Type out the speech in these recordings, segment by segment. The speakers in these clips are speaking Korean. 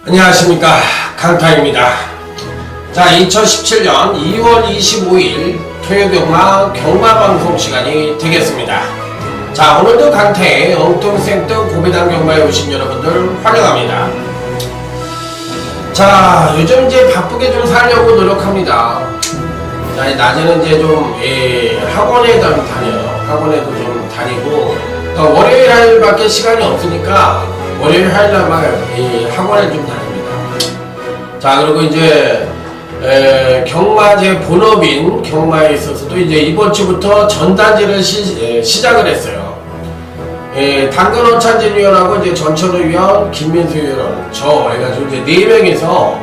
안녕하십니까, 강타입니다. 자, 2017년 2월 25일 토요경마 경마방송 시간이 되겠습니다. 자, 오늘도 강타의 엉뚱생뚱 고배당 경마에 오신 여러분들 환영합니다. 자, 요즘 이제 바쁘게 좀 살려고 노력합니다. 자, 낮에는 이제 좀 학원에 좀 다녀요. 학원에도 좀 다니고, 그러니까 월요일 화요일밖에 시간이 없으니까 월요일 화요일날만 학원에 좀 다닙니다. 자, 그리고 이제 경마제 본업인 경마에 있어서도 이제 이번 주부터 전단지를 시작을 했어요. 당근 오찬진 위원하고 이제 전철우 위원, 김민수 위원, 저 해가지고 이제 4명이서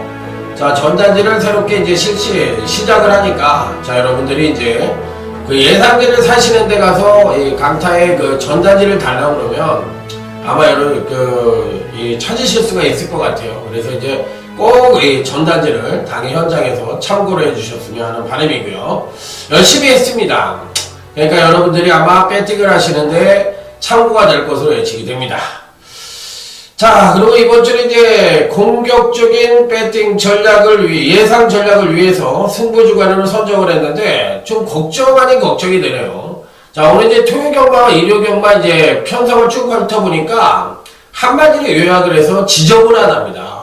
자, 전단지를 새롭게 이제 시작을 하니까 자, 여러분들이 이제 그 예상지를 사시는 데 가서 강타에 그 전단지를 달라고 그러면 아마 여러분 찾으실 수가 있을 것 같아요. 그래서 이제 꼭 이 전단지를 당일 현장에서 참고를 해주셨으면 하는 바람이고요. 열심히 했습니다. 그러니까 여러분들이 아마 배팅을 하시는데 참고가 될 것으로 예측이 됩니다. 자, 그리고 이번 주는 이제 공격적인 배팅 전략을 예상 전략을 위해서 승부 주간으로 선정을 했는데 좀 걱정 아닌 걱정이 되네요. 자, 오늘 이제 토요 경마와 일요 경마 이제 편성을 쭉 훑어보니까 한마디로 요약을 해서 지저분하답니다.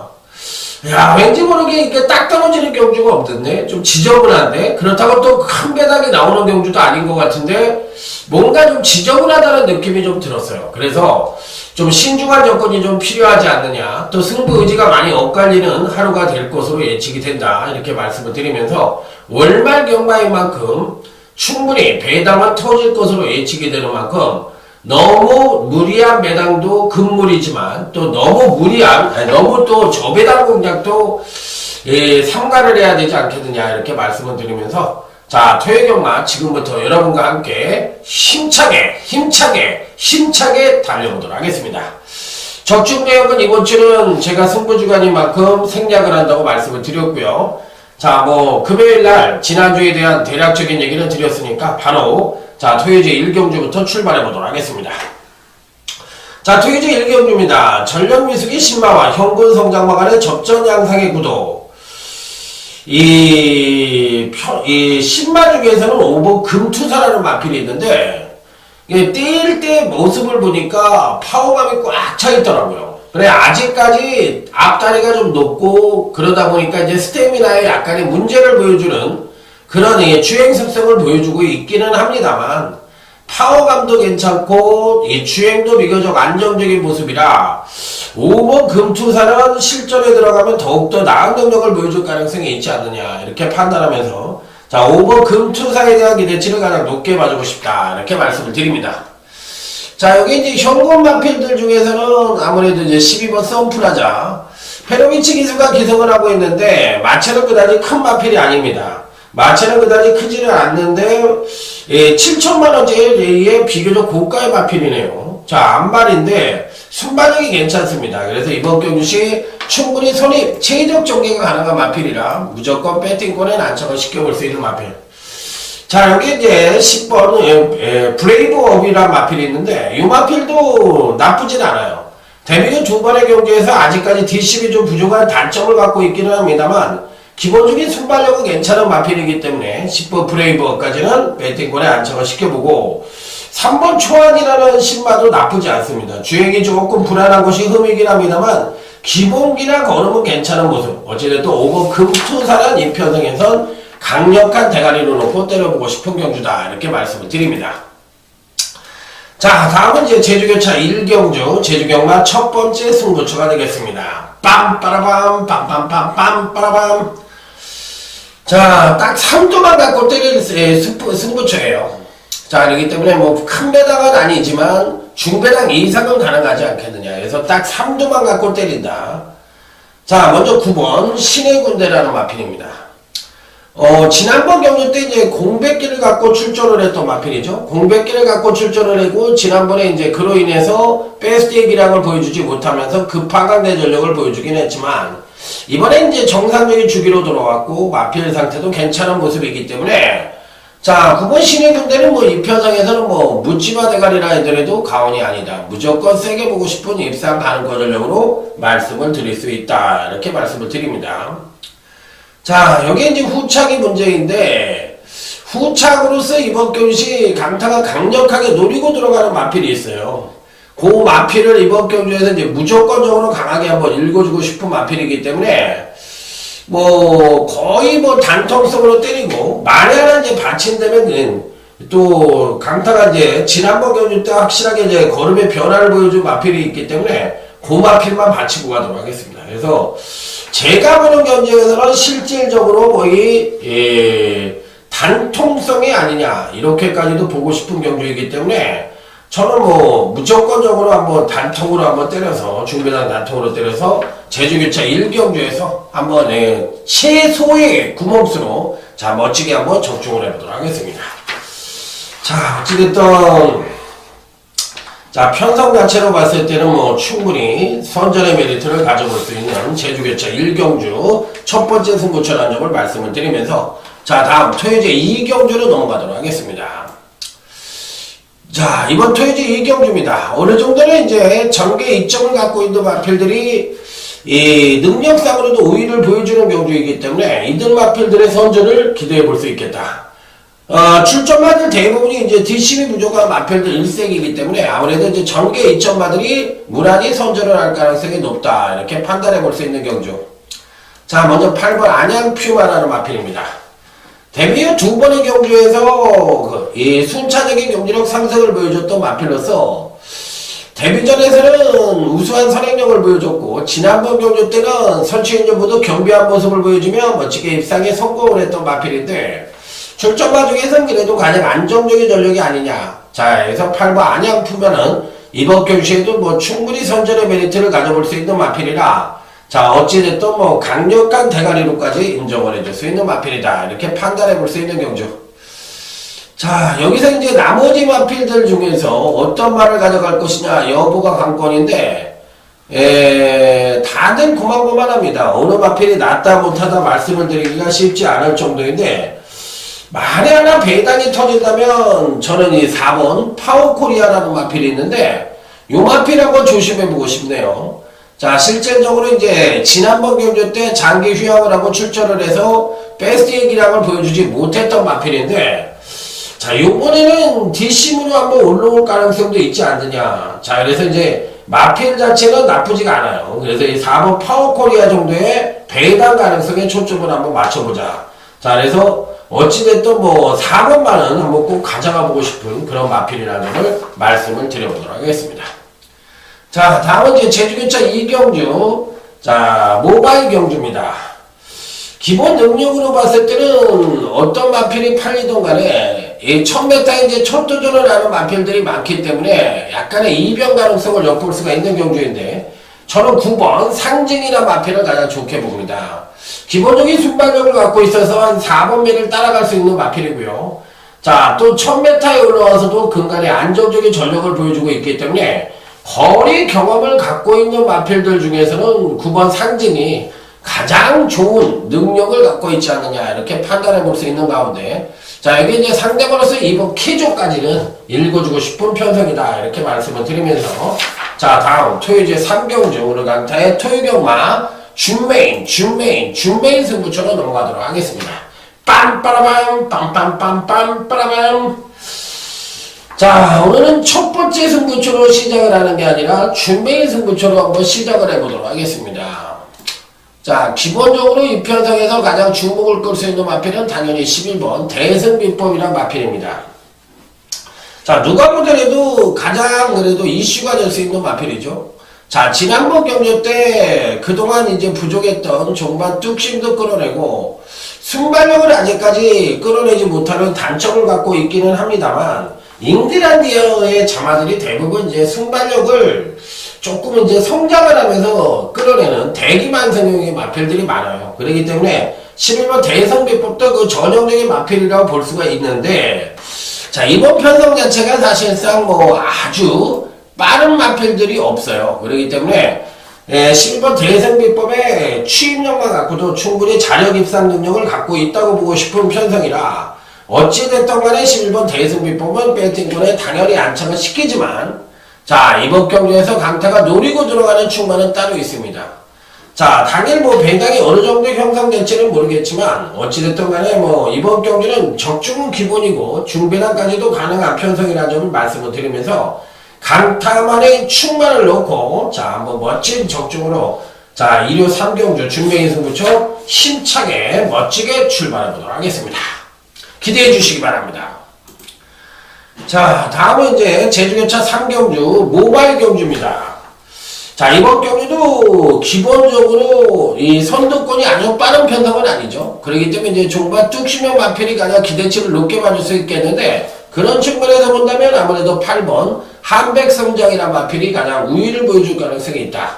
야, 왠지 모르게 이렇게 딱 떨어지는 경주가 없던데? 좀 지저분한데? 그렇다고 또 큰 배당이 나오는 경주도 아닌 것 같은데, 뭔가 좀 지저분하다는 느낌이 좀 들었어요. 그래서 좀 신중한 접근이 좀 필요하지 않느냐, 또 승부 의지가 많이 엇갈리는 하루가 될 것으로 예측이 된다. 이렇게 말씀을 드리면서, 월말 경마인 만큼 충분히 배당은 터질 것으로 예측이 되는 만큼, 너무 무리한 배당도 금물이지만 또 너무 너무 또 저배당 공략도 삼가를 해야 되지 않겠느냐 이렇게 말씀을 드리면서 자, 토요경마 지금부터 여러분과 함께 힘차게 달려보도록 하겠습니다. 적중대역은 이번 주는 제가 승부주간인 만큼 생략을 한다고 말씀을 드렸고요. 자, 금요일날 지난주에 대한 대략적인 얘기를 드렸으니까 바로 자, 토요제 1경주부터 출발해 보도록 하겠습니다. 자, 토요제 1경주입니다. 전력미숙이 신마와 현군 성장마 간의 접전 양상의 구도. 이 신마 중에서는 오버 금투사라는 마필이 있는데, 뛸 때 모습을 보니까 파워감이 꽉 차 있더라고요. 그래, 아직까지 앞다리가 좀 높고, 그러다 보니까 이제 스태미나에 약간의 문제를 보여주는 그런 주행 습성을 보여주고 있기는 합니다만 파워감도 괜찮고 주행도 비교적 안정적인 모습이라 5번 금투사는 실전에 들어가면 더욱더 나은 능력을 보여줄 가능성이 있지 않느냐 이렇게 판단하면서 자, 5번 금투사에 대한 기대치를 가장 높게 봐주고 싶다 이렇게 말씀을 드립니다. 자, 여기 이제 현금 마필들 중에서는 아무래도 이제 12번 썬프라자 페로비치 기수가 기승을 하고 있는데 마체는 그다지 큰 마필이 아닙니다. 마체는 그다지 크지는 않는데 7천만원대의 비교적 고가의 마필이네요. 자, 안발인데 순발력이 괜찮습니다. 그래서 이번 경주시 충분히 손입 체적 전개가 가능한 마필이라 무조건 배팅권에 난처를 시켜볼 수 있는 마필. 자, 여기 이제 10번 브레이브업이라는 마필이 있는데 이 마필도 나쁘진 않아요. 데뷔 두 번의 경주에서 아직까지 뒷심이 좀 부족한 단점을 갖고 있기는 합니다만 기본적인 순발력은 괜찮은 마필이기 때문에 10번 브레이브업까지는 배팅권에 안착을 시켜보고 3번 초안이라는 신마도 나쁘지 않습니다. 주행이 조금 불안한 것이 흠이긴 합니다만 기본기나 걸음은 괜찮은 모습. 어찌됐든 5번 금투사란 이 편성에선 강력한 대가리로 놓고 때려보고 싶은 경주다 이렇게 말씀을 드립니다. 자, 다음은 이제 제주교차 1경주 제주경마 첫 번째 승부처가 되겠습니다. 빰빠라밤 빰빰빰빰. 자, 딱 3도만 갖고 때릴 승부처예요. 자, 그렇기 때문에 큰 배당은 아니지만 중배당 이상은 가능하지 않겠느냐. 그래서 딱 3도만 갖고 때린다. 자, 먼저 9번 신의 군대라는 마필입니다. 지난번 경주 때 이제 공백기를 갖고 출전을 했던 마필이죠. 공백기를 갖고 출전을 했고 지난번에 이제 그로 인해서 베스트의 기량을 보여주지 못하면서 급하강대 전력을 보여주긴 했지만 이번에 이제 정상적인 주기로 돌아왔고 마필 상태도 괜찮은 모습이기 때문에 자 9번 신의 군대는 뭐 이 편성에서는 뭐 묻지마 대가리라 하더라도 가언이 아니다. 무조건 세게 보고 싶은 입상 가는 거 전력으로 말씀을 드릴 수 있다. 이렇게 말씀을 드립니다. 자 여기 이제 후착이 문제인데 후착으로서 이번 경시 강타가 강력하게 노리고 들어가는 마필이 있어요. 그 마필을 이번 경주에서 이제 무조건적으로 강하게 한번 읽어주고 싶은 마필이기 때문에 뭐 거의 뭐 단통성으로 때리고 만에 하나 이제 받친다면 또 강타가 이제 지난번 경주 때 확실하게 이제 걸음의 변화를 보여준 마필이 있기 때문에 그 마필만 받치고 가도록 하겠습니다. 그래서 제가 보는 경주에서는 실질적으로 거의 단통성이 아니냐 이렇게까지도 보고 싶은 경주이기 때문에 저는 뭐 무조건적으로 한번 단통으로 한번 때려서 중배당 단통으로 때려서 제주교차 1경주에서 한번 최소의 구멍수로 자 멋지게 한번 적중을 해보도록 하겠습니다. 자 어찌됐든 자 편성 자체로 봤을 때는 뭐 충분히 선전의 메리트를 가져볼 수 있는 제주교차 1경주 첫 번째 승부처라는 점을 말씀을 드리면서 자 다음 토요제 2경주로 넘어가도록 하겠습니다. 자 이번 토요제 2경주입니다. 어느 정도는 이제 전개 이점을 갖고 있는 마필들이 이 능력상으로도 우위를 보여주는 경주이기 때문에 이들 마필들의 선전을 기대해 볼 수 있겠다. 출전마들 대부분이 이제 뒷심이 부족한 마필들 일색이기 때문에 아무래도 이제 전개 이점마들이 무난히 선전을 할 가능성이 높다. 이렇게 판단해 볼 수 있는 경주. 자 먼저 8번 안양퓨마라는 마필입니다. 데뷔 후 두 번의 경주에서 이 순차적인 경기력 상승을 보여줬던 마필로서 데뷔전에서는 우수한 선행력을 보여줬고 지난번 경주 때는 선취인전보다 겸비한 모습을 보여주며 멋지게 입상에 성공을 했던 마필인데 출전마 중에서는 그래도 가장 안정적인 전력이 아니냐. 자 그래서 8번 안양푸면은 이번 경주에도 뭐 충분히 선전의 메리트를 가져볼 수 있는 마필이라 자 어찌됐든 뭐 강력한 대가리로까지 인정을 해줄 수 있는 마필이다 이렇게 판단해 볼 수 있는 경주. 자 여기서 이제 나머지 마필들 중에서 어떤 말을 가져갈 것이냐 여부가 관건인데 다들 고만고만합니다. 어느 마필이 낫다 못하다 말씀을 드리기가 쉽지 않을 정도인데 만에 하나 배당이 터진다면 저는 이 4번 파워코리아라는 마필이 있는데 요 마필 한번 조심해 보고 싶네요. 자 실질적으로 이제 지난번 경주 때 장기 휴양을 하고 출전을 해서 베스트의 기량을 보여주지 못했던 마필인데 자 요번에는 뒷심으로 한번 올라올 가능성도 있지 않느냐. 자 그래서 이제 마필 자체는 나쁘지가 않아요. 그래서 이 4번 파워코리아 정도의 배당 가능성에 초점을 한번 맞춰보자. 자 그래서 어찌됐든 뭐 4번만은 한번 꼭 가져가 보고 싶은 그런 마필이라는 걸 말씀을 드려보도록 하겠습니다. 자 다음은 이제 제주교차 2경주 자 모바일 경주입니다. 기본 능력으로 봤을 때는 어떤 마필이 팔리던 간에 이 1000m에 이제 첫 도전을 하는 마필들이 많기 때문에 약간의 이변 가능성을 엿볼 수가 있는 경주인데 저는 9번 상징이라는 마필을 가장 좋게 봅니다. 기본적인 순발력을 갖고 있어서 한 4번 매를 따라갈 수 있는 마필이고요. 자 또 1000m에 올라와서도 근간에 안정적인 전력을 보여주고 있기 때문에 거리 경험을 갖고 있는 마필들 중에서는 9번 상징이 가장 좋은 능력을 갖고 있지 않느냐 이렇게 판단해 볼 수 있는 가운데 자 여기 이제 상대번호서 2번 키조까지는 읽어주고 싶은 편성이다 이렇게 말씀을 드리면서 자 다음 토요제 3경주 오늘 강타의 토요경마 준메인 승부처로 넘어가도록 하겠습니다. 빰빠라밤 빰빰빰빰 빠라밤. 자 오늘은 첫 번째 승부처로 시작을 하는 게 아니라 준메인 승부처로 한번 시작을 해보도록 하겠습니다. 자 기본적으로 이 편성에서 가장 주목을 끌 수 있는 마필은 당연히 11번 대승비법이란 마필입니다. 자 누가 보더라도 가장 그래도 이슈가 될 수 있는 마필이죠. 자 지난번 경주 때 그동안 이제 부족했던 종반 뚝심도 끌어내고 순발력을 아직까지 끌어내지 못하는 단점을 갖고 있기는 합니다만 잉글랜드의 자마들이 대부분 이제 순발력을 조금 이제 성장을 하면서 끌어내는 대기만성형의 마필들이 많아요. 그렇기 때문에 11번 대성비법도 그 전형적인 마필이라고 볼 수가 있는데, 자, 이번 편성 자체가 사실상 뭐 아주 빠른 마필들이 없어요. 그렇기 때문에 11번 대성비법의 취입력만 갖고도 충분히 자력 입상 능력을 갖고 있다고 보고 싶은 편성이라, 어찌됐든 간에 11번 대승비법은 배팅권에 당연히 안착을 시키지만, 자, 이번 경기에서 강타가 노리고 들어가는 충만은 따로 있습니다. 자, 당일 뭐 배당이 어느 정도 형성될지는 모르겠지만, 어찌됐든 간에 뭐 이번 경기는 적중은 기본이고 중배당까지도 가능한 편성이라는 점을 말씀을 드리면서, 강타만의 충만을 놓고, 자, 한번 멋진 적중으로, 자, 일요 3경주 준명인 승부처 힘차게 멋지게 출발해 보도록 하겠습니다. 기대해 주시기 바랍니다. 자, 다음은 이제 제주교차 3경주 모바일 경주입니다. 자, 이번 경주도 기본적으로 이 선두권이 아주 빠른 편성은 아니죠. 그렇기 때문에 이제 종반 뚝 쉬면 마필이 가장 기대치를 높게 받을 수 있겠는데, 그런 측면에서 본다면 아무래도 8번 한백성장이라는 마필이 가장 우위를 보여줄 가능성이 있다.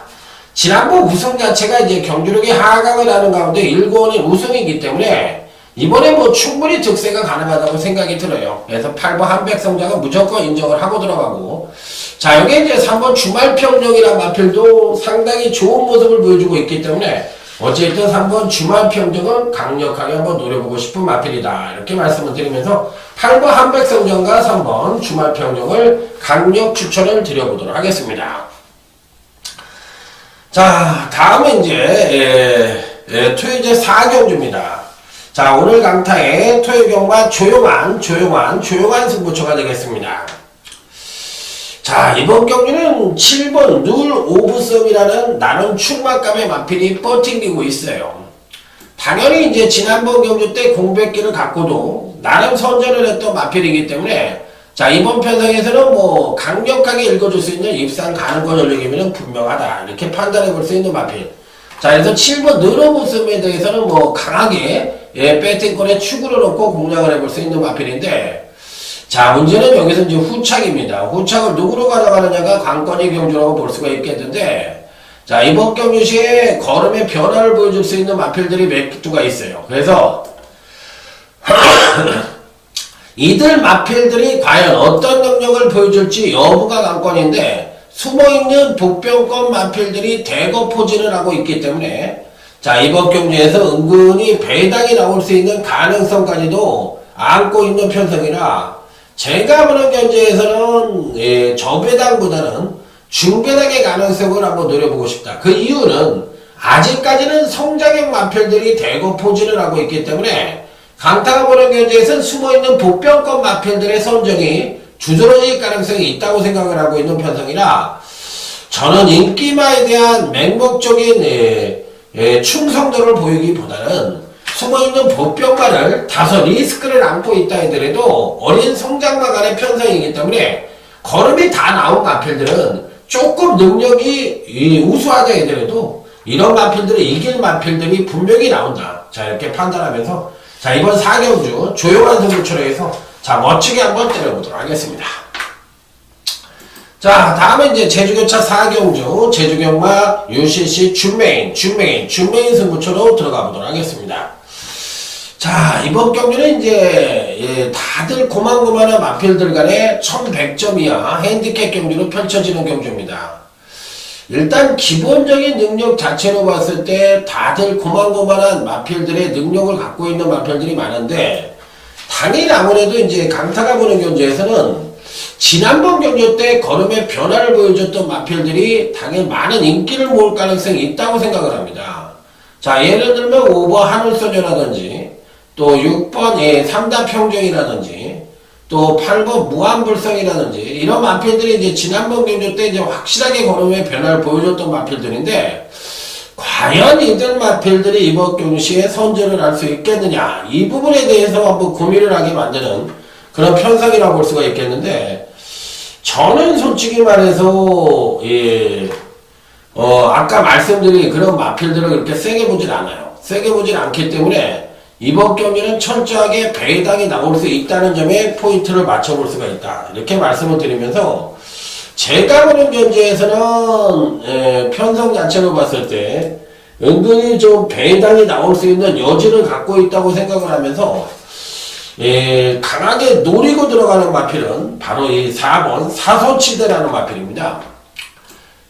지난번 우승 자체가 이제 경주력이 하강을 하는 가운데 1권의 우승이기 때문에 이번에 뭐 충분히 득세가 가능하다고 생각이 들어요. 그래서 8번 한백성장은 무조건 인정을 하고 들어가고, 자, 여기 이제 3번 주말평정이라는 마필도 상당히 좋은 모습을 보여주고 있기 때문에 어쨌든 3번 주말평정은 강력하게 한번 노려보고 싶은 마필이다, 이렇게 말씀을 드리면서 8번 한백성정과 3번 주말평정을 강력 추천을 드려보도록 하겠습니다. 자, 다음은 이제 토요일 4경주입니다. 자, 오늘 강타의 토요경마 조용한 승부처가 되겠습니다. 자, 이번 경기는 7번 룰 오브썸이라는 나름 충만감의 마필이 뻗팅기고 있어요. 당연히 이제 지난번 경주 때 공백기를 갖고도 나름 선전을 했던 마필이기 때문에, 자, 이번 편성에서는 뭐 강력하게 읽어줄 수 있는 입상 가능권 전력이면 분명하다, 이렇게 판단해 볼 수 있는 마필. 자, 그래서 7번 룰 오브썸에 대해서는 뭐 강하게 배팅권에 축으로 놓고 공략을 해볼 수 있는 마필인데, 자, 문제는 여기서 이제 후착입니다. 후착을 누구로 가져가느냐가 관건의 경주라고 볼 수가 있겠는데, 자, 이번 경주 시에 걸음의 변화를 보여줄 수 있는 마필들이 몇 두가 있어요. 그래서 이들 마필들이 과연 어떤 능력을 보여줄지 여부가 관건인데, 숨어있는 복병권 마필들이 대거 포진을 하고 있기 때문에, 자, 이번 경주에서 은근히 배당이 나올 수 있는 가능성까지도 안고 있는 편성이라, 제가 보는 경주에서는 저배당보다는 중배당의 가능성을 한번 노려보고 싶다. 그 이유는 아직까지는 성장형 마필들이 대거 포진을 하고 있기 때문에, 강타가 보는 경주에서는 숨어있는 복병권 마필들의 선정이 주저러질 가능성이 있다고 생각을 하고 있는 편성이라, 저는 인기마에 대한 맹목적인 충성도를 보이기보다는 숨어있는 복병만을 다소 리스크를 안고 있다 하더라도 어린 성장마 간의 편성이기 때문에 걸음이 다 나온 마필들은 조금 능력이 우수하다 하더라도 이런 마필들을 이길 마필들이 분명히 나온다. 자, 이렇게 판단하면서, 자, 이번 4경주 조용한 승부처로 해서 자, 멋지게 한번 때려보도록 하겠습니다. 자, 다음은 이제 제주교차 4경주 제주경마 UCC 준메인 승부처로 들어가 보도록 하겠습니다. 자, 이번 경기는 이제 다들 고만고만한 마필들 간의 1100점 이하 핸디캡 경기로 펼쳐지는 경주입니다. 일단 기본적인 능력 자체로 봤을 때 다들 고만고만한 마필들의 능력을 갖고 있는 마필들이 많은데, 당일 아무래도 이제 강타가 보는 경주에서는 지난번 경주 때 걸음의 변화를 보여줬던 마필들이 당일 많은 인기를 모을 가능성이 있다고 생각을 합니다. 자, 예를 들면 5번 하늘소녀라든지, 또 6번 3단 평정이라든지, 또 8번 무한불성이라든지, 이런 마필들이 이제 지난번 경주 때 이제 확실하게 걸음의 변화를 보여줬던 마필들인데, 과연 이들 마필들이 이번 경시에 선전을 할 수 있겠느냐, 이 부분에 대해서 한번 고민을 하게 만드는 그런 편성이라고 볼 수가 있겠는데, 저는 솔직히 말해서 아까 말씀드린 그런 마필들을 그렇게 세게 보진 않아요. 세게 보진 않기 때문에 이번 경기는 철저하게 배당이 나올 수 있다는 점에 포인트를 맞춰볼 수가 있다, 이렇게 말씀을 드리면서, 제가 보는 견지에서는 편성 자체로 봤을 때 은근히 좀 배당이 나올 수 있는 여지를 갖고 있다고 생각을 하면서 강하게 노리고 들어가는 마필은 바로 이 4번 사소치대라는 마필입니다.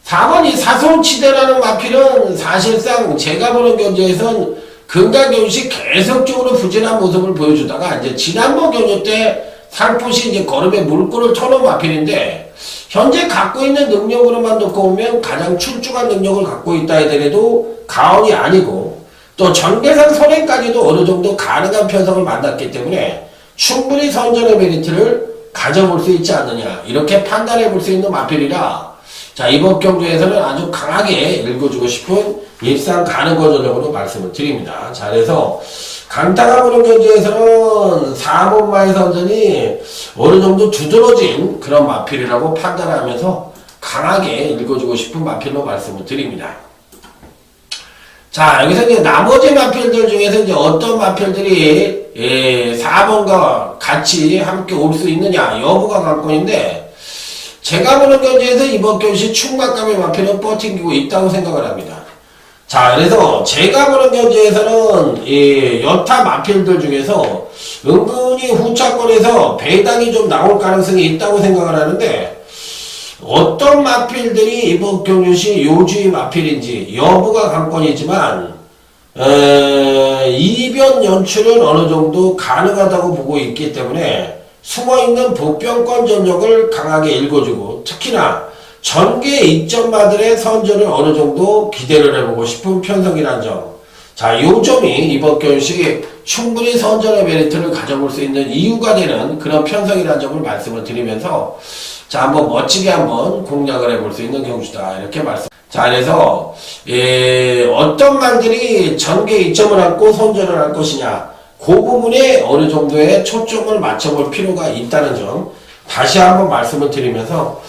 4번 이 사소치대라는 마필은 사실상 제가 보는 견제에선 금강경시 계속적으로 부진한 모습을 보여주다가 이제 지난번 견제 때 살포시 이제 걸음에 물꼬를 터놓은 마필인데 현재 갖고 있는 능력으로만 놓고 보면 가장 출중한 능력을 갖고 있다 하더라도 가언이 아니고 또 전계산 선행까지도 어느 정도 가능한 편성을 만났기 때문에 충분히 선전의 메리트를 가져볼 수 있지 않느냐 이렇게 판단해 볼 수 있는 마필이라 자 이번 경주에서는 아주 강하게 읽어주고 싶은 입상 가능거 전적으로 말씀을 드립니다. 자 그래서 강타가 보는 견주에서는 4번마의 선전이 어느 정도 두드러진 그런 마필이라고 판단하면서 강하게 읽어주고 싶은 마필로 말씀을 드립니다. 자 여기서 이제 나머지 마필들 중에서 이제 어떤 마필들이 4번과 같이 함께 올 수 있느냐 여부가 관건인데 제가 보는 견지에서 이번 견시 충막감의 마필은 버티고 있다고 생각을 합니다. 자 그래서 제가 보는 견지에서는 여타 마필들 중에서 은근히 후차권에서 배당이 좀 나올 가능성이 있다고 생각을 하는데 어떤 마필들이 이번 경주시 요주의 마필인지 여부가 관건이지만 이변 연출은 어느 정도 가능하다고 보고 있기 때문에 숨어있는 복병권 전력을 강하게 읽어주고 특히나 전개 이점마들의 선전을 어느 정도 기대를 해보고 싶은 편성이란 점. 자, 요 점이 이번 경시 충분히 선전의 메리트를 가져볼 수 있는 이유가 되는 그런 편성이란 점을 말씀을 드리면서 자, 한번 멋지게 한번 공략을 해볼 수 있는 경주다. 이렇게 말씀. 자, 그래서, 어떤 말들이 전개 이점을 안고 선전을 할 것이냐. 그 부분에 어느 정도의 초점을 맞춰볼 필요가 있다는 점. 다시 한번 말씀을 드리면서,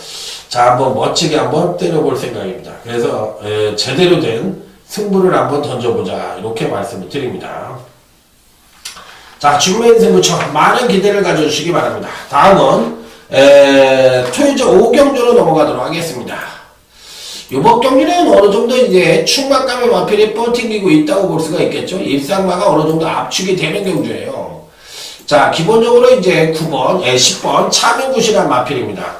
자, 한번 멋지게 한번 때려볼 생각입니다. 그래서, 제대로 된 승부를 한번 던져보자. 이렇게 말씀을 드립니다. 자, 중매인 승부처 많은 기대를 가져주시기 바랍니다. 다음은, 토요일 5경주로 넘어가도록 하겠습니다. 요번 경기는 어느 정도 이제 충막감의 마필이 버티고 있다고 볼 수가 있겠죠. 입상마가 어느 정도 압축이 되는 경주예요. 자, 기본적으로 이제 9번, 10번 차명굿이라는 마필입니다.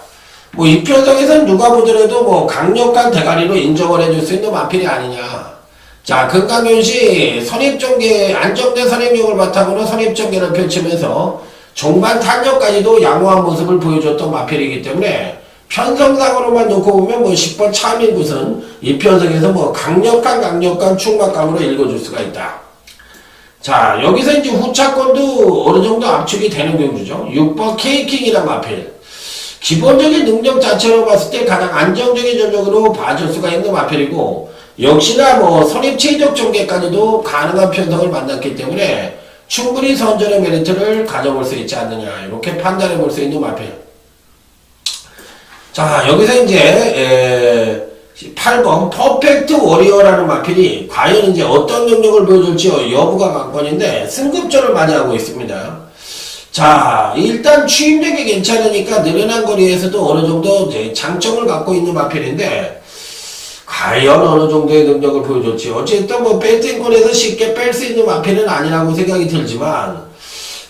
뭐 이 편성에서는 누가 보더라도 뭐 강력한 대가리로 인정을 해줄 수 있는 마필이 아니냐. 자, 금강현시 선입전개, 안정된 선입력을 바탕으로 선입전개를 펼치면서 종반 탄력까지도 양호한 모습을 보여줬던 마필이기 때문에 편성상으로만 놓고 보면 뭐 10번 차민굿은 이 편성에서 뭐 강력한 충막감으로 읽어줄 수가 있다. 자, 여기서 이제 후차권도 어느 정도 압축이 되는 경주죠. 6번 케이킹이란 마필. 기본적인 능력 자체로 봤을 때 가장 안정적인 전력으로 봐줄 수가 있는 마필이고 역시나 뭐 선입 최적 전개까지도 가능한 편성을 만났기 때문에 충분히 선전의 메리트를 가져볼 수 있지 않느냐 이렇게 판단해 볼 수 있는 마필. 자 여기서 이제 8번 퍼펙트 워리어라는 마필이 과연 이제 어떤 능력을 보여줄지 여부가 관건인데 승급전을 많이 하고 있습니다. 자 일단 추임력이 괜찮으니까 느른한 거리에서도 어느 정도 이제 장점을 갖고 있는 마필인데 과연 어느 정도의 능력을 보여줬지. 어쨌든 뭐 배팅권에서 쉽게 뺄 수 있는 마필은 아니라고 생각이 들지만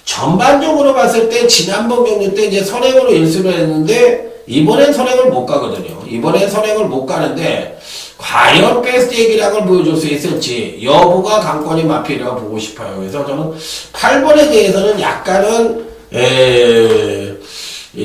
전반적으로 봤을 때 지난번 경기 때 이제 선행으로 일수를 했는데 이번엔 선행을 못 가거든요. 이번엔 선행을 못 가는데 과연 베스트 얘기량을 보여줄 수 있을지 여부가 관건이 마필이라고 보고 싶어요. 그래서 저는 8번에 대해서는 약간은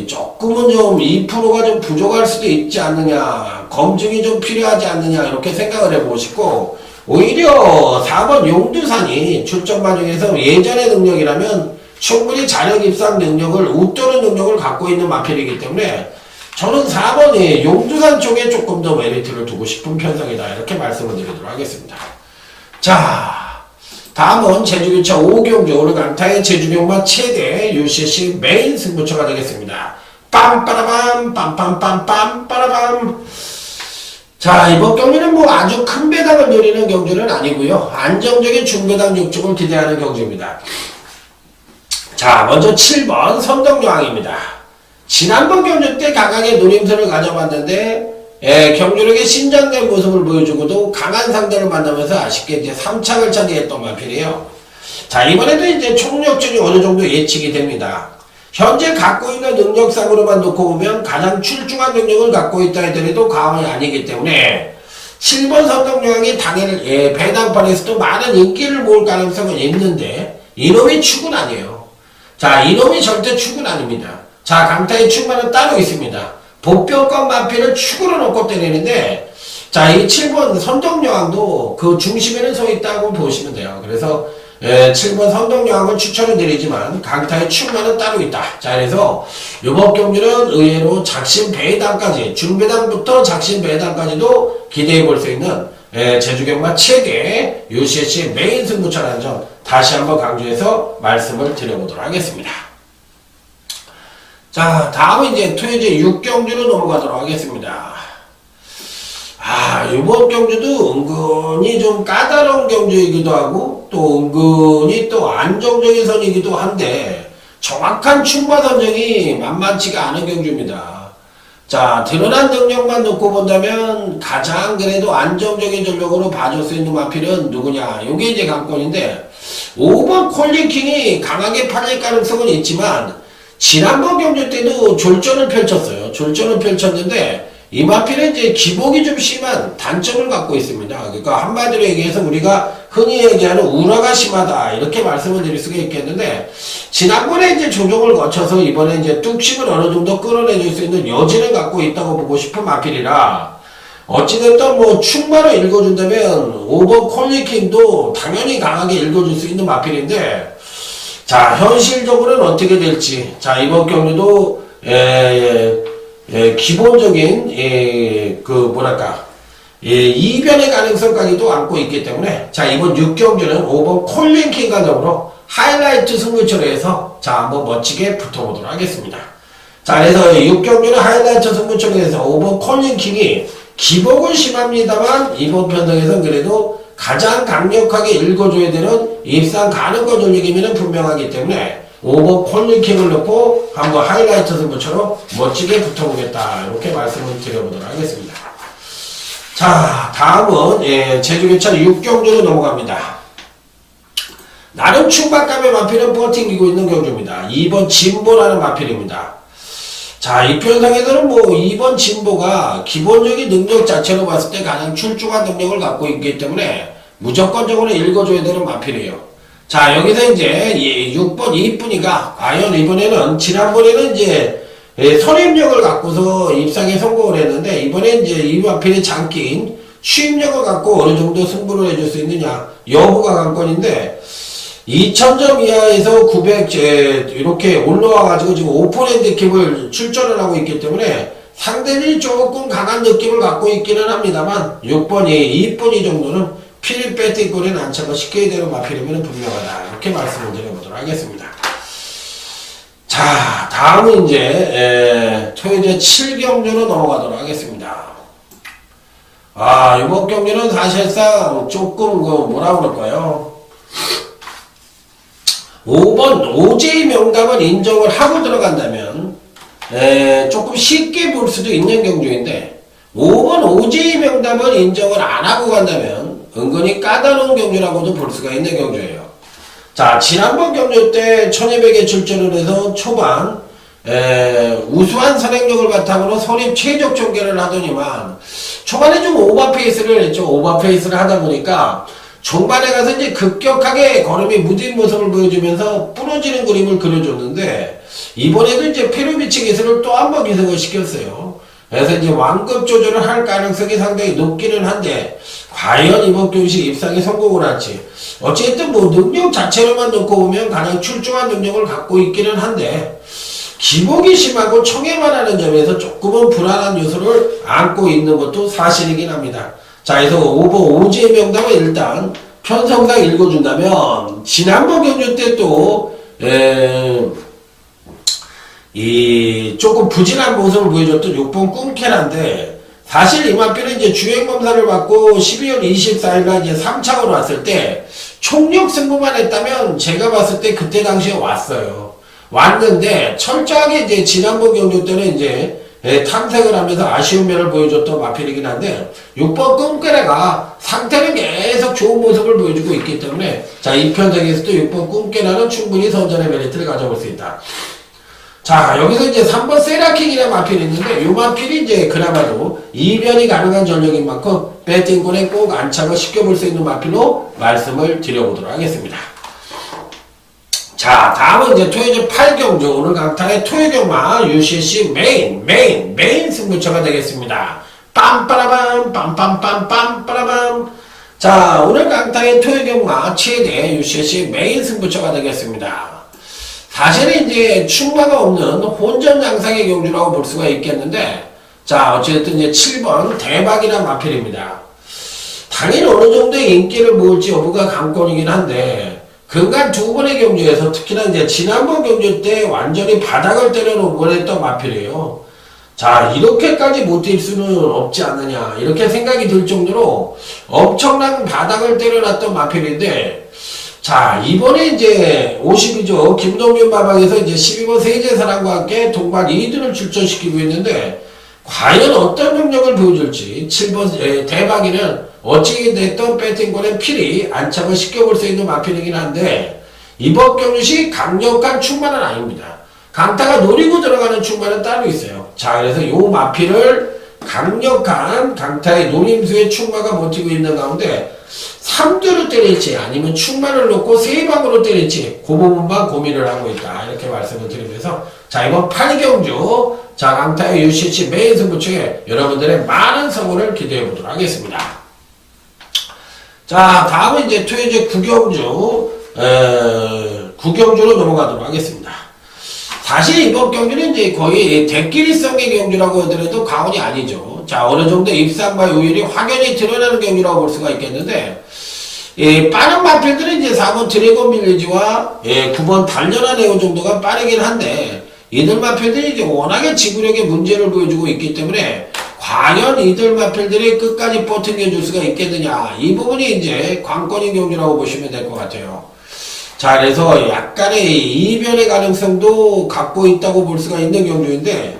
조금은 좀 2%가 좀 부족할 수도 있지 않느냐, 검증이 좀 필요하지 않느냐 이렇게 생각을 해보고 싶고 오히려 4번 용두산이 출전 과정에서 예전의 능력이라면 충분히 자력 입상 능력을 웃도는 능력을 갖고 있는 마필이기 때문에 저는 4번이 용두산 쪽에 조금 더 메리트를 두고 싶은 편성이다 이렇게 말씀을 드리도록 하겠습니다. 자 다음은 제주교차 5경주 오늘 강타의 제주경마 최대 UCC 메인 승부처가 되겠습니다. 빰빠라밤 빰빰빰빰 빠라밤. 자 이번 경기는 뭐 아주 큰 배당을 노리는 경주는 아니고요. 안정적인 중배당 육축을 기대하는 경주입니다. 자 먼저 7번 선덕여왕입니다. 지난번 경주 때 강하게 노림수를 가져봤는데 경주력의 신장된 모습을 보여주고도 강한 상대를 만나면서 아쉽게 이제 3착을 차지했던 마필이에요. 자, 이번에도 이제 총력전이 어느 정도 예측이 됩니다. 현재 갖고 있는 능력상으로만 놓고 보면 가장 출중한 능력을 갖고 있다 하더라도 과언이 아니기 때문에 7번 선동력이 당일 배당판에서도 많은 인기를 모을 가능성은 있는데 이놈이 축은 아니에요. 자, 이놈이 절대 축은 아닙니다. 자, 강타의 축만은 따로 있습니다. 복병권 마필을 축으로 놓고 때리는데, 자, 이 7번 선동여왕도 그 중심에는 서 있다고 보시면 돼요. 그래서 7번 선동여왕은 추천을 드리지만 강타의 축만은 따로 있다. 자, 그래서 이번 경기는 의외로 작심 배당까지, 중배당부터 작심 배당까지도 기대해 볼 수 있는 제주경마 최대 UCC 메인 승부처라는 점 다시 한번 강조해서 말씀을 드려보도록 하겠습니다. 자, 다음은 이제 토요제 6경주로 넘어가도록 하겠습니다. 이번 경주도 은근히 좀 까다로운 경주이기도 하고 또 은근히 또 안정적인 선이기도 한데 정확한 충마 선정이 만만치가 않은 경주입니다. 자, 드러난 능력만 놓고 본다면 가장 그래도 안정적인 전력으로 봐줄 수 있는 마필은 누구냐? 요게 이제 관건인데 5번 콜링킹이 강하게 팔릴 가능성은 있지만 지난번 경주 때도 졸전을 펼쳤어요. 졸전을 펼쳤는데 이 마필은 이제 기복이 좀 심한 단점을 갖고 있습니다. 그러니까 한마디로 얘기해서 우리가 흔히 얘기하는 우라가 심하다 이렇게 말씀을 드릴 수가 있겠는데 지난번에 이제 조정을 거쳐서 이번에 이제 뚝심을 어느 정도 끌어내줄 수 있는 여지를 갖고 있다고 보고 싶은 마필이라 어찌됐든 뭐 충마로 읽어준다면 5번 콜리킹도 당연히 강하게 읽어줄 수 있는 마필인데 자, 현실적으로는 어떻게 될지. 자, 이번 경주도 기본적인 이변의 가능성까지도 안고 있기 때문에 자, 이번 6경주는 5번 콜링킹과 더불어 하이라이트 승부처로 해서 자, 한번 멋지게 붙어보도록 하겠습니다. 자, 그래서 6경주는 하이라이트 승부처로 해서 5번 콜링킹이 기복은 심합니다만 이번 편성에서는 그래도 가장 강력하게 읽어줘야 되는 입상 가능권 전력이면 분명하기 때문에 5번 콜링킹을 넣고 한번 하이라이트 승부처럼 멋지게 붙어보겠다 이렇게 말씀을 드려보도록 하겠습니다. 자, 다음은 제주교차 6경주로 넘어갑니다. 나름 충박감의 마필은 버팅기고 있는 경주입니다. 2번 진보라는 마필입니다. 자, 이 편성에서는 뭐 2번 진보가 기본적인 능력 자체로 봤을 때 가장 출중한 능력을 갖고 있기 때문에 무조건적으로 읽어줘야 되는 마필이에요. 자, 여기서 이제 6번 이쁜이가 과연 이번에는 지난번에는 이제 선임력을 갖고서 입상에 성공을 했는데 이번에 이제 이 마필의 장기인 취임력을 갖고 어느 정도 승부를 해줄 수 있느냐 여부가 관건인데 2000점 이하에서 900 이렇게 올라와가지고 지금 오픈핸드 킥을 출전을 하고 있기 때문에 상대들이 조금 강한 느낌을 갖고 있기는 합니다만 6번이 2번이 정도는 필립 배팅골에 난차가 쉽게 되는 마필이면 분명하다 이렇게 말씀을 드려보도록 하겠습니다. 자, 다음은 이제 토요제 7경주로 넘어가도록 하겠습니다. 이번 경기는 사실상 조금 뭐라 그럴까요? 5번 OJ 명담을 인정을 하고 들어간다면 조금 쉽게 볼 수도 있는 경주인데 5번 OJ 명담을 인정을 안 하고 간다면 은근히 까다로운 경주라고도 볼 수가 있는 경주예요. 자, 지난번 경주 때 1200에 출전을 해서 초반 우수한 선행력을 바탕으로 선입 최적 전개를 하더니만 초반에 좀 오버페이스를 했죠. 오버페이스를 하다 보니까 종반에 가서 이제 급격하게 걸음이 무딘 모습을 보여주면서 부러지는 그림을 그려줬는데 이번에도 이제 페루비치 기술을 또 한 번 기승을 시켰어요. 그래서 이제 완급 조절을 할 가능성이 상당히 높기는 한데 과연 이번 경시 입상에 성공을 할지 어쨌든 뭐 능력 자체로만 놓고 보면 가장 출중한 능력을 갖고 있기는 한데 기복이 심하고 청해만 하는 점에서 조금은 불안한 요소를 안고 있는 것도 사실이긴 합니다. 자, 그래서 5번 오지의 명담을 일단 편성상 읽어준다면 지난번 경주 때 또 조금 부진한 모습을 보여줬던 6번 꿈캐란데 사실 이 마필은 이제 주행검사를 받고 12월 24일날 이제 3차로 왔을 때 총력 승부만 했다면 제가 봤을 때 그때 당시에 왔어요. 왔는데 철저하게 이제 지난번 경주 때는 이제 탐색을 하면서 아쉬운 면을 보여줬던 마필이긴 한데 6번 꿈깨라가 상태는 계속 좋은 모습을 보여주고 있기 때문에 자, 이 편성에서도 6번 꿈깨라는 충분히 선전의 메리트를 가져볼 수 있다. 자, 여기서 이제 3번 세라킹이라는 마필이 있는데 이 마필이 이제 그나마도 이변이 가능한 전력인 만큼 배팅권에 꼭 안착을 시켜볼 수 있는 마필로 말씀을 드려보도록 하겠습니다. 자, 다음은 이제 토요일 8경주 오늘 강타의 토요경마 UCC 메인 승부처가 되겠습니다. 빰빠라밤 빰빰빰빰. 자, 오늘 강타의 토요경마 최대 UCC 메인 승부처가 되겠습니다. 사실은 이제 충마가 없는 혼전 양상의 경주라고 볼 수가 있겠는데, 자, 어쨌든 이제 7번 대박이란 마필입니다. 당연히 어느 정도의 인기를 모을지 여부가 관건이긴 한데, 근간 두 번의 경주에서 특히나 이제 지난번 경주 때 완전히 바닥을 때려놓고 했던 마필이에요. 자, 이렇게까지 못할 수는 없지 않느냐, 이렇게 생각이 들 정도로 엄청난 바닥을 때려놨던 마필인데, 자, 이번에 이제 50이죠. 김동균 마방에서 이제 12번 세제사랑과 함께 동반 2등을 출전시키고 있는데, 과연 어떤 능력을 보여줄지 7번 대박이는 어찌 됐던 배팅권의 필히 안착을 시켜볼 수 있는 마필이긴 한데, 이번 경주시 강력한 충만은 아닙니다. 강타가 노리고 들어가는 충만은 따로 있어요. 자, 그래서 요 마필을 강력한 강타의 노림수의 충마가 버티고 있는 가운데 3두로 때릴지 아니면 충만을 놓고 3방으로 때릴지 그 부분만 고민을 하고 있다, 이렇게 말씀을 드리면서, 자, 이번 8경주 자, 강타의 UCC 메인 승부처에 여러분들의 많은 성원을 기대해 보도록 하겠습니다. 자, 다음은 이제 토요일 9경주로 넘어가도록 하겠습니다. 사실 이번 경주는 이제 거의 대끼리성의 경주라고 하더라도 과언이 아니죠. 자, 어느 정도 입상과 요일이 확연히 드러나는 경주라고 볼 수가 있겠는데, 빠른 마필들은 이제 4번 드래곤 빌리지와 9번 달려라 네오 정도가 빠르긴 한데, 이들 마필들이 이제 워낙에 지구력의 문제를 보여주고 있기 때문에 과연 이들 마필들이 끝까지 버텨줄 수가 있겠느냐, 이 부분이 이제 관건인 경주라고 보시면 될 것 같아요. 자, 그래서 약간의 이변의 가능성도 갖고 있다고 볼 수가 있는 경주인데,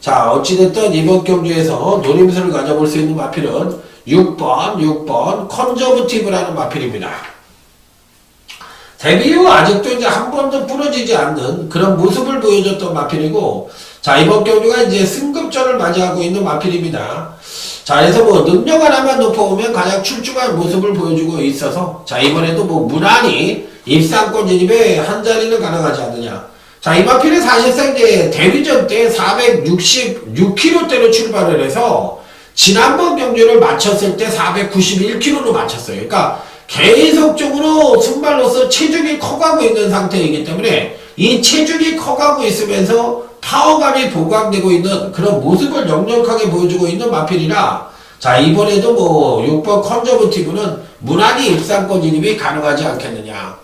자, 어찌됐든 이번 경주에서 노림수를 가져볼 수 있는 마필은 6번 컨저버티브라는 마필입니다. 데뷔 후 아직도 이제 한 번도 부러지지 않는 그런 모습을 보여줬던 마필이고, 자, 이번 경주가 이제 승급전을 맞이하고 있는 마필입니다. 자, 그래서 뭐 능력 하나만 높아오면 가장 출중한 모습을 보여주고 있어서, 자, 이번에도 뭐 무난히 입상권 진입에 한 자리는 가능하지 않느냐. 자, 이 마필은 사실상 이제 데뷔전 때 466kg대로 출발을 해서 지난번 경주를 마쳤을 때 491kg로 마쳤어요. 그러니까 계속적으로 순발로서 체중이 커가고 있는 상태이기 때문에 이 체중이 커가고 있으면서 파워감이 보강되고 있는 그런 모습을 역력하게 보여주고 있는 마필이라, 자, 이번에도 뭐 6번 컨저버티브는 무난히 입상권 진입이 가능하지 않겠느냐.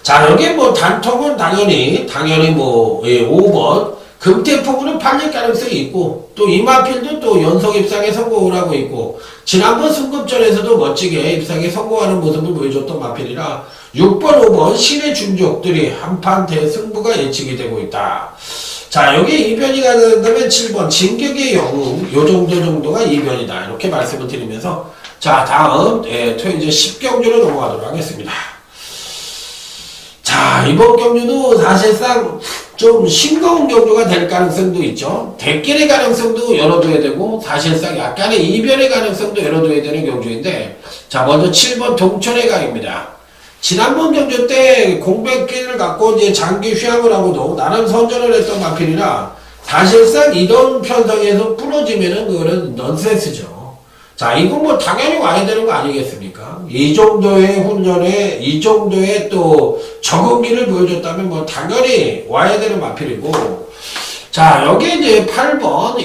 자, 여기에 뭐 단통은 당연히 뭐 5번 금태풍으로 팔릴 가능성이 있고, 또 이 마필도 또 연속 입상에 성공을 하고 있고, 지난번 승급전에서도 멋지게 입상에 성공하는 모습을 보여줬던 마필이라 6번, 5번 신의 중족들이 한판 대승부가 예측이 되고 있다. 자, 여기 이변이 가능하다면 7번 진격의 영웅 요 정도가 이변이다, 이렇게 말씀을 드리면서, 자, 다음 토요일 10경주로 넘어가도록 하겠습니다. 자, 이번 경주도 사실상 좀 싱거운 경주가 될 가능성도 있죠. 대결의 가능성도 열어둬야 되고, 사실상 약간의 이변의 가능성도 열어둬야 되는 경주인데, 자, 먼저 7번 동천의 강입니다. 지난번 경주 때 공백기를 갖고 이제 장기 휴양을 하고도 나름 선전을 했던 마필이라, 사실상 이런 편성에서 부러지면은 그거는 넌센스죠. 자, 이건 뭐 당연히 와야 되는 거 아니겠습니까? 이 정도의 훈련에 이 정도의 또 적응기를 보여줬다면 뭐 당연히 와야 되는 마필이고, 자, 여기 이제 8번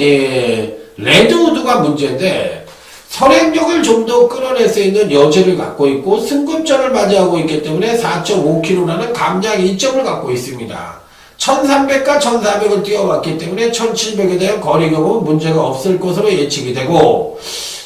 레드우드가 문제인데, 선행력을 좀 더 끌어낼 수 있는 여지를 갖고 있고 승급전을 맞이하고 있기 때문에 4.5km라는 감량 2점을 갖고 있습니다. 1300과 1400을 뛰어왔기 때문에 1700에 대한 거리 경험은 문제가 없을 것으로 예측이 되고,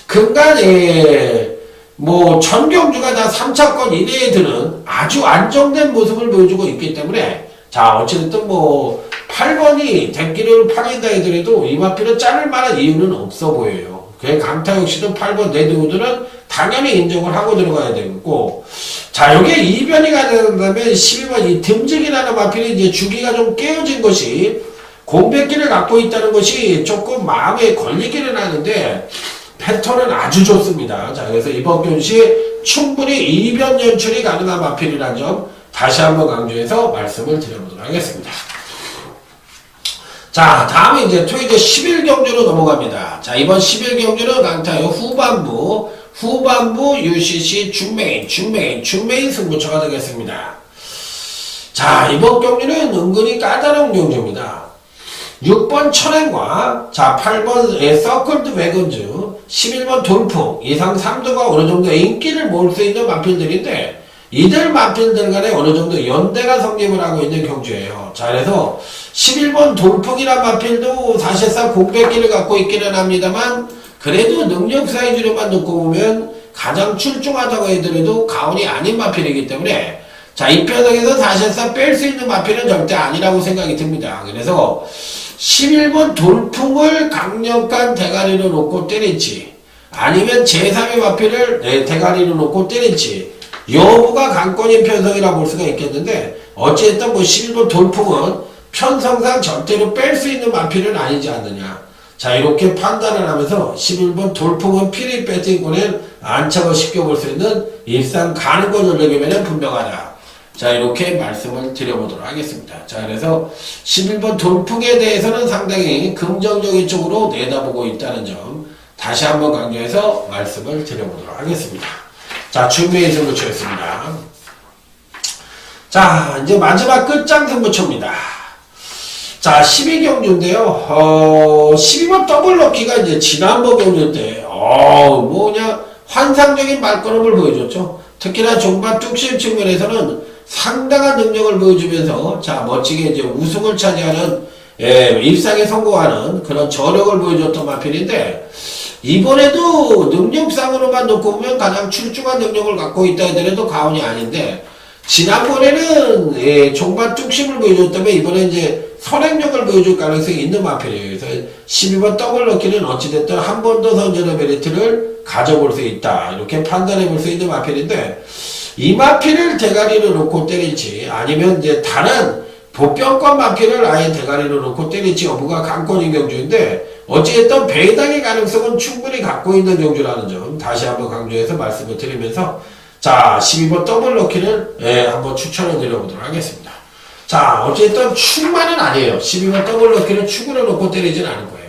근간에 뭐 전경주가 다 3차권 이내에 드는 아주 안정된 모습을 보여주고 있기 때문에, 자, 어쨌든 뭐 8번이 대기를 팔린다 하더라도 이 마필은 자를 만한 이유는 없어 보여요. 그 강타 역시도 8번 레드우드는 당연히 인정을 하고 들어가야 되고, 자, 요게 이변이가 된다면 12번 이 듬직이라는 마필이 이제 주기가 좀 깨어진 것이 공백기를 갖고 있다는 것이 조금 마음에 걸리기는 하는데 패턴은 아주 좋습니다. 자, 그래서 이번 교시 충분히 이변 연출이 가능한 마필이라는 점 다시 한번 강조해서 말씀을 드려보도록 하겠습니다. 자, 다음에 이제 토요일 11경주로 넘어갑니다. 자, 이번 11경주는 강타요 후반부 UCC 중메인 승부처가 되겠습니다. 자, 이번 경주는 은근히 까다로운 경주입니다. 6번 천행과 자 8번 서클드 외건즈 11번 돌풍 이상 3두가 어느 정도 인기를 모을 수 있는 마필들인데 이들 마필들 간에 어느 정도 연대가 성립을 하고 있는 경주예요. 자, 그래서 11번 돌풍이란 마필도 사실상 공백기를 갖고 있기는 합니다만 그래도 능력 사이즈로만 놓고 보면 가장 출중하다고 해더라도 가온이 아닌 마필이기 때문에 자, 이 편성에서 사실상 뺄 수 있는 마필은 절대 아니라고 생각이 듭니다. 그래서 11번 돌풍을 강력한 대가리로 놓고 때릴지 아니면 제3의 마필을 대가리로 놓고 때릴지 여부가 관건인 편성이라 볼 수가 있겠는데 어찌됐든 뭐 11번 돌풍은 편성상 절대로 뺄 수 있는 마필은 아니지 않느냐. 자, 이렇게 판단을 하면서 11번 돌풍은 필히 배팅권을 안착을 시켜볼 수 있는 일상 가능권 전력이면 분명하다. 자, 이렇게 말씀을 드려보도록 하겠습니다. 자, 그래서 11번 돌풍에 대해서는 상당히 긍정적인 쪽으로 내다보고 있다는 점 다시 한번 강조해서 말씀을 드려보도록 하겠습니다. 자, 중매인 승부처였습니다. 자, 이제 마지막 끝장 승부처입니다. 자, 12경주인데요. 12번 더블 럭키가 이제 지난번 경주 때, 뭐 그냥 환상적인 말걸음을 보여줬죠. 특히나 종반 뚝심 측면에서는 상당한 능력을 보여주면서, 자, 멋지게 이제 우승을 차지하는, 입상에 성공하는 그런 저력을 보여줬던 마필인데, 이번에도 능력상으로만 놓고 보면 가장 출중한 능력을 갖고 있다 하더라도 가온이 아닌데, 지난번에는 종반 뚝심을 보여줬다면 이번에 이제 선행력을 보여줄 가능성이 있는 마필이에요. 그래서 12번 더블 럭키는 어찌됐든 한 번 더 선전의 메리트를 가져볼 수 있다. 이렇게 판단해 볼 수 있는 마필인데 이 마필을 대가리로 놓고 때릴지 아니면 이제 다른 보병권 마필을 아예 대가리로 놓고 때릴지 여부가 관건인 경주인데 어찌됐든 배당의 가능성은 충분히 갖고 있는 경주라는 점 다시 한번 강조해서 말씀을 드리면서 자, 12번 더블 럭키를 한번 추천을 드려보도록 하겠습니다. 자, 어쨌든 축만은 아니에요. 12번 더블 럭키는 축으로 놓고 때리지는 않을 거예요.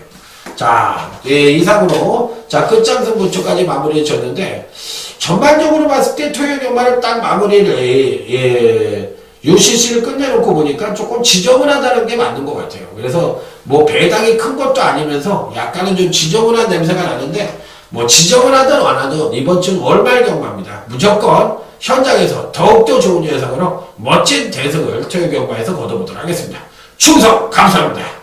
자, 이상으로 자 끝장 승부처까지 마무리를 졌는데 전반적으로 봤을 때 토요일 연말을 딱 마무리를 UCC를 끝내놓고 보니까 조금 지저분하다는 게 맞는 것 같아요. 그래서 뭐 배당이 큰 것도 아니면서 약간은 좀 지저분한 냄새가 나는데 뭐 지저분하든 안 하든 이번 주 월말 경마입니다. 무조건 현장에서 더욱더 좋은 예상으로 멋진 대승을 토요일 경마에서 거둬보도록 하겠습니다. 충성 감사합니다.